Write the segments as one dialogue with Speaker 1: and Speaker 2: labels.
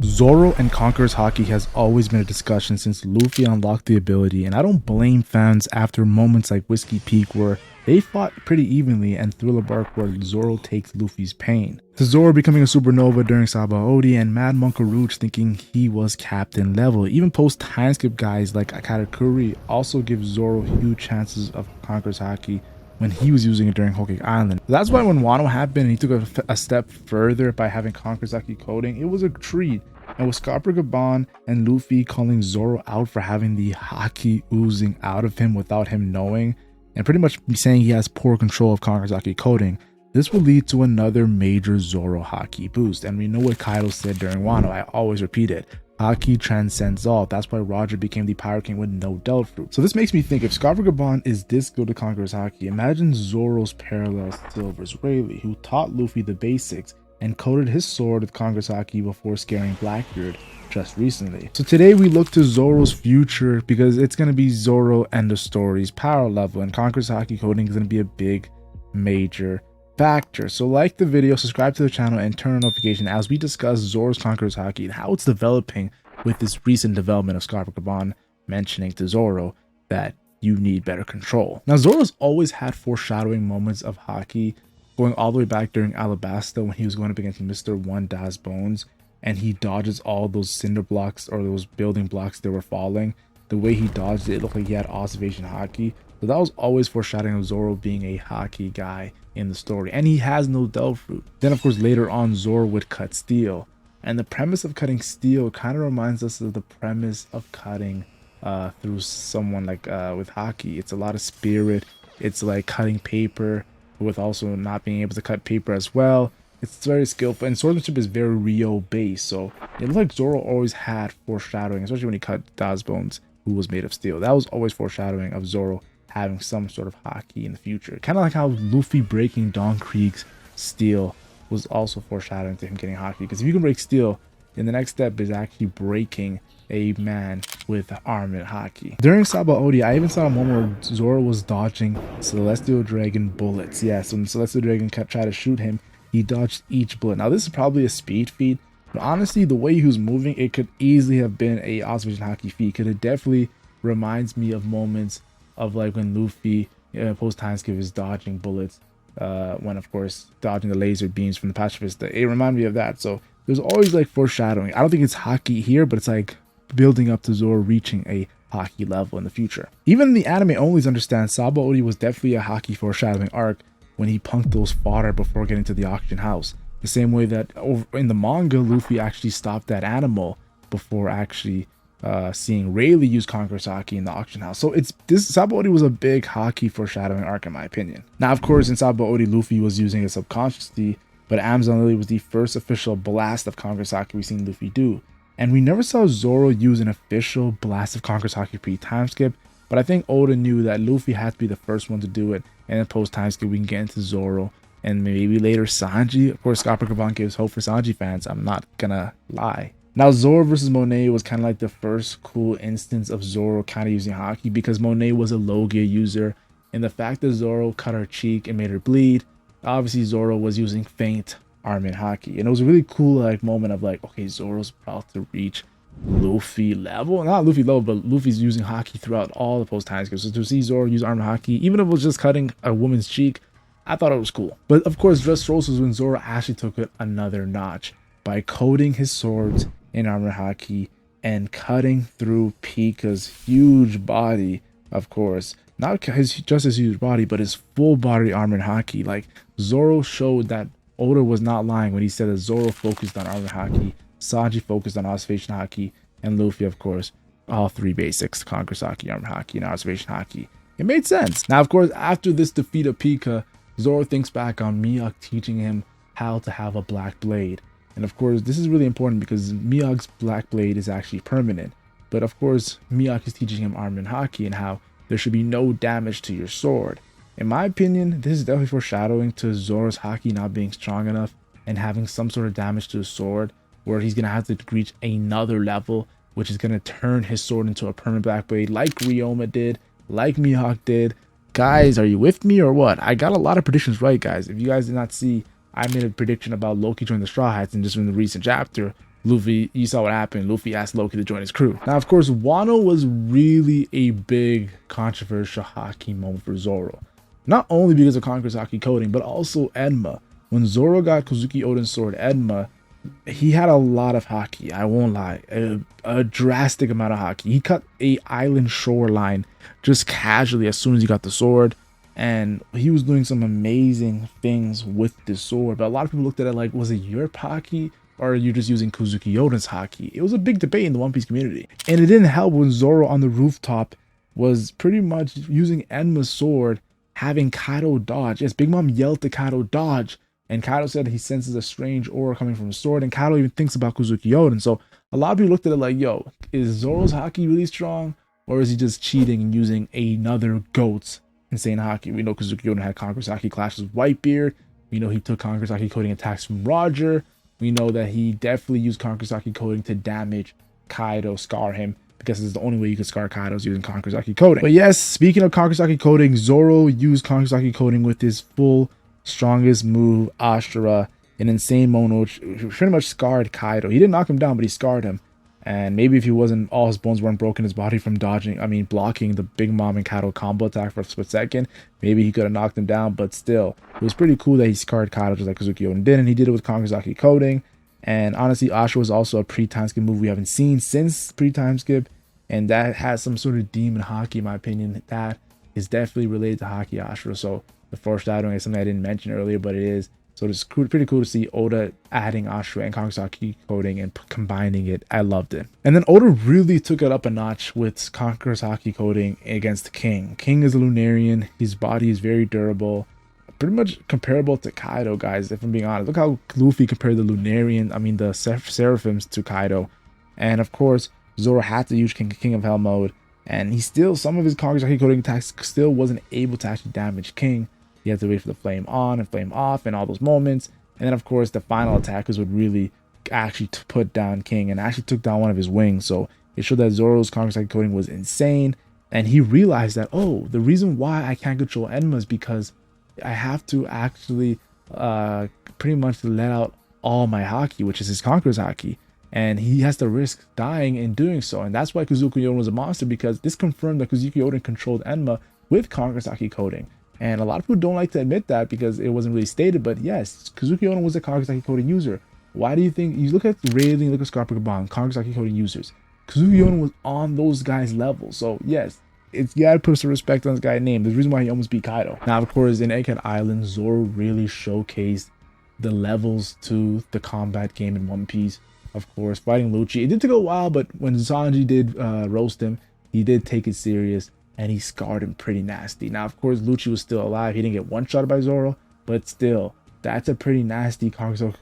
Speaker 1: Zoro and Conqueror's Haki has always been a discussion since Luffy unlocked the ability, and I don't blame fans after moments like Whiskey Peak where they fought pretty evenly and Thriller Bark where Zoro takes Luffy's pain. To Zoro becoming a supernova during Sabaody and Mad Monkaruch thinking he was captain level. Even post timeskip guys like Katakuri also give Zoro huge chances of Conqueror's Haki when he was using it during Whole Cake Island. That's why when Wano happened and he took a step further by having Conqueror's Haki coding, it was a treat. And with Scopper Gaban and Luffy calling Zoro out for having the Haki oozing out of him without him knowing, and pretty much saying he has poor control of Conqueror's Haki coding, this will lead to another major Zoro Haki boost. And we know what Kaido said during Wano, I always repeat it. Haki transcends all. That's why Roger became the Pirate King with no Delta Fruit. So this makes me think, if Scopper Gaban is this good to Conqueror's Haki, imagine Zoro's parallel Silver's Rayleigh, who taught Luffy the basics and coded his sword with Conqueror's Haki before scaring Blackbeard just recently. So today we look to Zoro's future because it's going to be Zoro and the story's power level, and Conqueror's Haki coding is going to be a big major factor. So like the video, subscribe to the channel, and turn on notification as we discuss Zoro's Conqueror's Haki and how it's developing with this recent development of Scopper Gaban mentioning to Zoro that you need better control. Now Zoro's always had foreshadowing moments of Haki, going all the way back during Alabasta when he was going up against Mr. One Das Bones and he dodges all those cinder blocks or those building blocks that were falling. The way he dodged it, it looked like he had observation Haki. So that was always foreshadowing of Zoro being a Haki guy in the story, and he has no Delta Fruit. Then of course later on Zoro would cut steel, and the premise of cutting steel kind of reminds us of the premise of cutting through someone like with Haki. It's a lot of spirit. It's like cutting paper with also not being able to cut paper as well. It's very skillful, and swordsmanship is very Rio based, so it looks like Zoro always had foreshadowing, especially when he cut Das Bones, who was made of steel. That was always foreshadowing of Zoro having some sort of Haki in the future. Kind of like how Luffy breaking Don Krieg's steel was also foreshadowing to him getting Haki, because if you can break steel, then the next step is actually breaking a man with armament Haki. During Sabaody, I even saw a moment where Zoro was dodging Celestial Dragon bullets. Yes, when Celestial Dragon tried to shoot him, he dodged each bullet. Now this is probably a speed feat, but honestly the way he was moving, it could easily have been a observation Haki feat, because it definitely reminds me of moments of like when Luffy post timeskip is dodging bullets, when of course dodging the laser beams from the pacifist. It reminded me of that. So there's always like foreshadowing. I don't think it's Haki here, but it's like building up to Zoro reaching a Haki level in the future. Even the anime onlys understand Sabaody was definitely a Haki foreshadowing arc when he punked those fodder before getting to the auction house. The same way that over in the manga, Luffy actually stopped that animal before actually seeing Rayleigh use Conqueror's Haki in the auction house. So this Sabaody was a big Haki foreshadowing arc in my opinion. Now of course in Sabaody Luffy was using it subconsciously, but Amazon Lily was the first official blast of Conqueror's Haki we've seen Luffy do. And we never saw Zoro use an official blast of Conqueror's Haki pre-timeskip, but I think Oda knew that Luffy had to be the first one to do it, and then post-timeskip we can get into Zoro, and maybe later Sanji. Of course, Scopper Gaban gives hope for Sanji fans, I'm not gonna lie. Now Zoro versus Monet was kind of like the first cool instance of Zoro kind of using Haki, because Monet was a low gear user, and the fact that Zoro cut her cheek and made her bleed, obviously Zoro was using faint armament Haki, and it was a really cool like moment of like, okay, Zoro's about to reach Luffy level, not Luffy level, but Luffy's using Haki throughout all the post timeskip. So to see Zoro use armor Haki, even if it was just cutting a woman's cheek, I thought it was cool. But of course Dressrosa was when Zoro actually took it another notch by coating his swords in armor Haki and cutting through Pika's huge body. Of course, not just his huge body, but his full body armor Haki. Like Zoro showed that Oda was not lying when he said that Zoro focused on armor Haki, Sanji focused on observation Haki, and Luffy, of course, all three basics: Conqueror's Haki, armor Haki, and observation Haki. It made sense. Now, of course, after this defeat of Pika, Zoro thinks back on Mihawk teaching him how to have a black blade. And of course, this is really important because Mihawk's black blade is actually permanent. But of course, Mihawk is teaching him armor Haki and how there should be no damage to your sword. In my opinion, this is definitely foreshadowing to Zoro's Haki not being strong enough and having some sort of damage to his sword, where he's going to have to reach another level, which is going to turn his sword into a permanent black blade like Ryoma did, like Mihawk did. Guys, are you with me or what? I got a lot of predictions right, guys. If you guys did not see, I made a prediction about Loki joining the Straw Hats, and just in the recent chapter, Luffy, you saw what happened. Luffy asked Loki to join his crew. Now, of course, Wano was really a big controversial Haki moment for Zoro. Not only because of Conqueror's Haki coding, but also Enma. When Zoro got Kozuki Oden's sword, Enma, he had a lot of Haki. I won't lie. A drastic amount of Haki. He cut a island shoreline just casually as soon as he got the sword. And he was doing some amazing things with the sword. But a lot of people looked at it like, was it your Haki? Or are you just using Kozuki Oden's Haki? It was a big debate in the One Piece community. And it didn't help when Zoro on the rooftop was pretty much using Enma's sword, having Kaido dodge. Yes, Big Mom yelled to Kaido dodge. And Kaido said he senses a strange aura coming from the sword. And Kaido even thinks about Kozuki Oden. So a lot of people looked at it like, yo, is Zoro's Haki really strong? Or is he just cheating and using another GOAT's insane Haki? We know Kozuki Oden had Conqueror's Haki clashes with Whitebeard. We know he took Conqueror's Haki coding attacks from Roger. We know that he definitely used Conqueror's Haki coding to damage Kaido, scar him, because it's the only way you can scar Kaido is using Conqueror's Haki coding. But yes, speaking of Conqueror's Haki coding, Zoro used Conqueror's Haki coding with his full strongest move, Ashura, an insane mono, which pretty much scarred Kaido. He didn't knock him down, but he scarred him. And maybe if he wasn't, all his bones weren't broken, his body from blocking the Big Mom and Kaido combo attack for a split second, maybe he could have knocked him down. But still, it was pretty cool that he scarred Kaido just like Kozuki Oden did, and he did it with Conqueror's Haki coding. And honestly, Ashura was also a pre-time skip move we haven't seen since pre-time skip, and that has some sort of demon Haki, in my opinion. That is definitely related to Haki Ashura. So the foreshadowing is something I didn't mention earlier, but it is. So it's pretty cool to see Oda adding Ashura and Conqueror's Haki coding and combining it. I loved it. And then Oda really took it up a notch with Conqueror's Haki coding against King. King is a Lunarian. His body is very durable. Pretty much comparable to Kaido, guys, if I'm being honest. Look how Luffy compared the the Seraphims to Kaido. And of course, Zoro had to use King of Hell mode. And he still, some of his Conqueror's Haki coding attacks still wasn't able to actually damage King. He had to wait for the flame on and flame off and all those moments. And then, of course, the final attack is what really actually put down King and actually took down one of his wings. So it showed that Zoro's Conqueror's Haki coding was insane. And he realized that, oh, the reason why I can't control Enma is because I have to actually pretty much let out all my Haki, which is his Conqueror's Haki. And he has to risk dying in doing so. And that's why Kozuki Oden was a monster, because this confirmed that Kozuki Oden controlled Enma with Conqueror's Haki coding. And a lot of people don't like to admit that because it wasn't really stated. But yes, Kozuki Oden was a Conqueror's Haki coding user. Why do you think? You look at Rayleigh, look at Scarpa-Gaban, Conqueror's Haki coding users. Kazuki Ono was on those guys' level. So yes, you gotta put some respect on this guy's name. There's a reason why he almost beat Kaido. Now, of course, in Egghead Island, Zoro really showcased the levels to the combat game in One Piece. Of course, fighting Lucci. It did take a while, but when Sanji did roast him, he did take it serious, and he scarred him pretty nasty. Now, of course, Lucci was still alive. He didn't get one-shot by Zoro, but still, that's a pretty nasty Conqueror's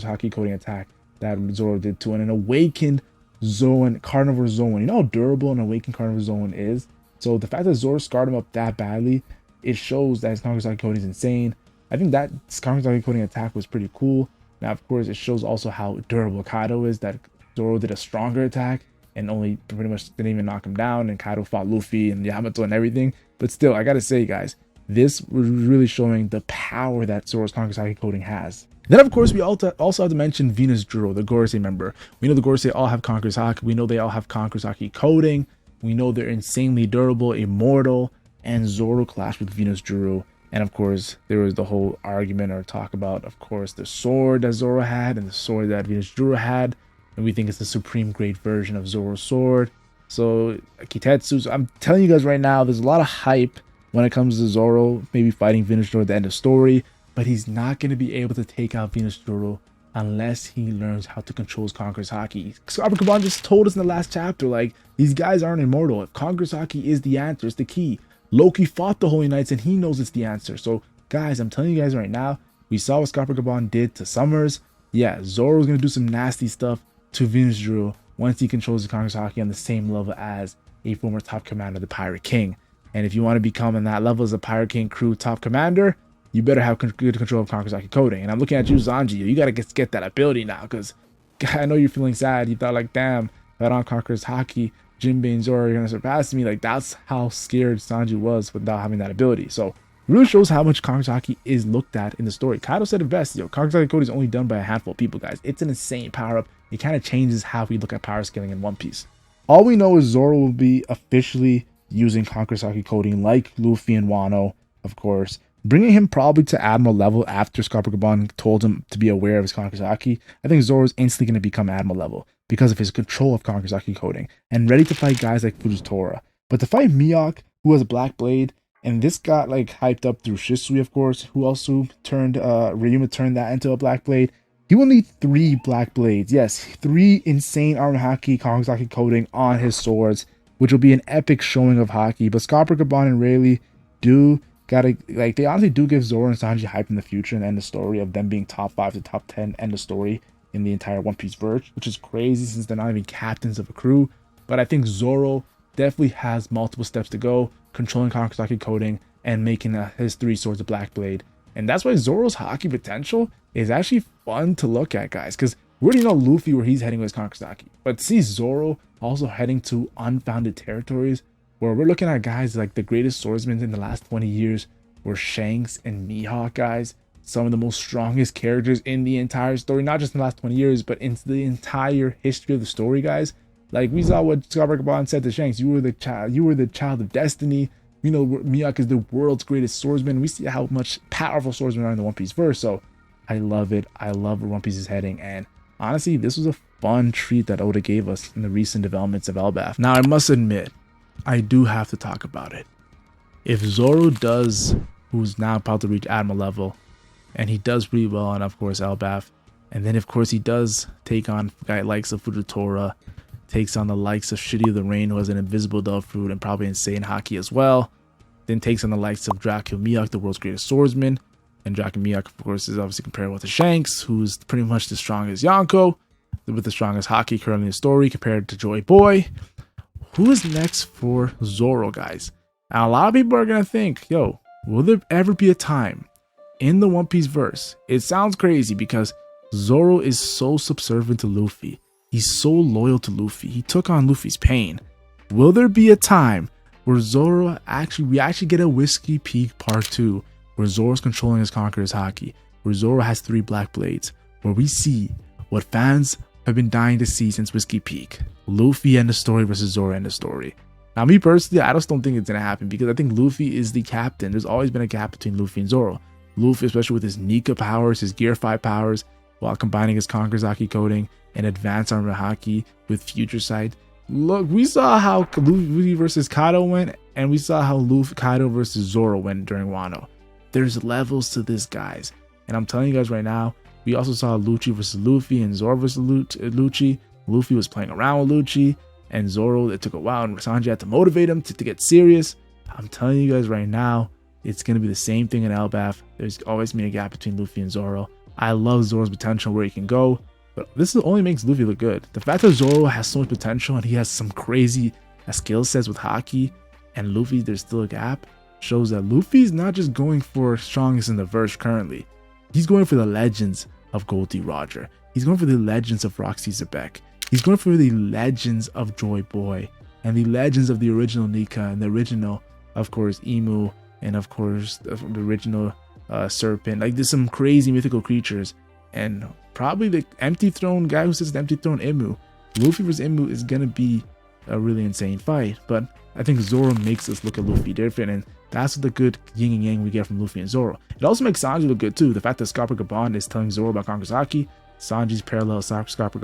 Speaker 1: Haki coding attack that Zoro did to an awakened Zoan, Carnivore Zoan. You know how durable an awakened Carnivore Zoan is? So the fact that Zoro scarred him up that badly, it shows that his Conqueror's Haki coding is insane. I think that Conqueror's Haki coding attack was pretty cool. Now, of course, it shows also how durable Kaido is, that Zoro did a stronger attack and only pretty much didn't even knock him down, and Kaido fought Luffy and Yamato and everything. But still, I gotta say, guys, this was really showing the power that Zoro's Conqueror's Haki coding has. Then, of course, we also have to mention Venus Juro, the Gorosei member. We know the Gorosei all have Conqueror's Haki. We know they all have Conqueror's Haki coding. We know they're insanely durable, immortal, and Zoro clashed with Venus Juro. And of course, there was the whole argument or talk about, of course, the sword that Zoro had and the sword that Venus Juro had. And we think it's the supreme great version of Zoro's sword. So, Kitetsu, I'm telling you guys right now, there's a lot of hype when it comes to Zoro maybe fighting Venus Juro at the end of story. But he's not going to be able to take out Venus Juro unless he learns how to control his Conqueror's Haki. Scarpa-Gaban just told us in the last chapter, like, these guys aren't immortal. If Conqueror's Haki is the answer, it's the key. Loki fought the Holy Knights and he knows it's the answer. So, guys, I'm telling you guys right now, we saw what Scarpa-Gaban did to Summers. Yeah, Zoro's going to do some nasty stuff to Venus Juro once he controls the Conqueror's Haki on the same level as a former top commander, the Pirate King. And if you want to become on that level as a Pirate King crew top commander, you better have good control of Conqueror's Haki coding. And I'm looking at you, Sanji. You got to get that ability now, because I know you're feeling sad. You thought, like, damn, if I don't Conqueror's Haki, Jinbei and Zoro are going to surpass me. Like, that's how scared Sanji was without having that ability. So, it really shows how much Conqueror's Haki is looked at in the story. Kaido said it best, yo, Conqueror's Haki coding is only done by a handful of people, guys. It's an insane power-up. it kind of changes how we look at power scaling in One Piece. All we know is Zoro will be officially using Conqueror's Haki coding like Luffy and Wano, of course, bringing him probably to Admiral level after Scarpa told him to be aware of his Conqueror's Haki. I think Zoro is instantly going to become Admiral level because of his control of Conqueror's Haki coding and ready to fight guys like Fujitora. But to fight Mihawk, who has a Black Blade, and this got like hyped up through Shisui, of course, who also turned Ryuma turned that into a Black Blade. He will need 3 Black Blades. Yes, 3 insane Armor Haki, Conqueror's Haki coding on his swords, which will be an epic showing of Haki. But Scarpa and Rayleigh do gotta, like, they honestly do give Zoro and Sanji hype in the future and end the story of them being top 5 to top 10, end the story in the entire One Piece verse, which is crazy since they're not even captains of a crew. But I think Zoro definitely has multiple steps to go, controlling Conqueror's Haki coding and making his 3 swords a Black Blade. And that's why Zoro's Haki potential is actually fun to look at, guys, because we already know Luffy where he's heading with his Conqueror's Haki. But to see Zoro also heading to unfounded territories where we're looking at guys like the greatest swordsmen in the last 20 years were Shanks and Mihawk, guys. Some of the most strongest characters in the entire story, not just in the last 20 years, but in the entire history of the story, guys. Like, we saw what Scarpa said to Shanks: you were the child of destiny. You know, Mihawk is the world's greatest swordsman. We see how much powerful swordsmen are in the One Piece verse. So I love it. I love where One Piece is heading. And honestly, this was a fun treat that Oda gave us in the recent developments of Elbaf. Now, I must admit, I do have to talk about it. If Zoro does, who's now about to reach Admiral level, and he does pretty well on, of course, Elbaf, and then, of course, he does take on guy likes of Fujitora, takes on the likes of Shitty of the Rain, who has an invisible dove fruit and probably insane Haki as well. Then takes on the likes of Dracula Mihawk, the world's greatest swordsman. And Dracula Mihawk, of course, is obviously comparable to Shanks, who's pretty much the strongest Yonko, with the strongest Haki currently in the story compared to Joy Boy. Who is next for Zoro, guys? And a lot of people are going to think, yo, will there ever be a time in the One Piece verse? It sounds crazy because Zoro is so subservient to Luffy. He's so loyal to Luffy. He took on Luffy's pain. Will there be a time where we actually get a Whiskey Peak Part 2, where Zoro's controlling his Conqueror's Haki, where Zoro has 3 Black Blades, where we see what fans have been dying to see since Whiskey Peak: Luffy end the story versus Zoro end the story. Now, me personally, I just don't think it's gonna happen because I think Luffy is the captain. There's always been a gap between Luffy and Zoro. Luffy, especially with his Nika powers, his Gear 5 powers, while combining his Conqueror's Haki coding and Advanced Armor Haki with Future Sight. Look, we saw how Luffy versus Kaido went, and we saw how Kaido versus Zoro went during Wano. There's levels to this, guys. And I'm telling you guys right now, we also saw Lucci versus Luffy and Zoro versus Lucci. Luffy was playing around with Lucci, and Zoro, it took a while, and Sanji had to motivate him to get serious. I'm telling you guys right now, it's going to be the same thing in Elbaf. There's always been a gap between Luffy and Zoro. I love Zoro's potential, where he can go, but this only makes Luffy look good. The fact that Zoro has so much potential and he has some crazy skill sets with Haki, and Luffy, there's still a gap, shows that Luffy's not just going for strongest in the verse currently. He's going for the legends of Goldie Roger. He's going for the legends of Roxy Zebek. He's going for the legends of Joy Boy and the legends of the original Nika and the original, of course, Emu, and of course the original Serpent. Like, there's some crazy mythical creatures, and probably the empty throne guy who sits the empty throne, Emu. Luffy versus Emu is gonna be a really insane fight, but I think Zoro makes us look at Luffy different, and that's the good yin and yang we get from Luffy and Zoro. It also makes Sanji look good too. The fact that Scarpa is telling Zoro about Conqueror's Haki, Sanji's parallel Scarpa,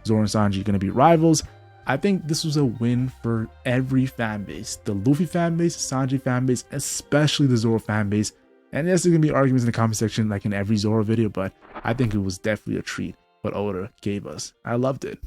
Speaker 1: Zoro and Sanji are going to be rivals. I think this was a win for every fan base. The Luffy fan base, Sanji fan base, especially the Zoro fan base. And yes, there's going to be arguments in the comment section like in every Zoro video, but I think it was definitely a treat what Oda gave us. I loved it.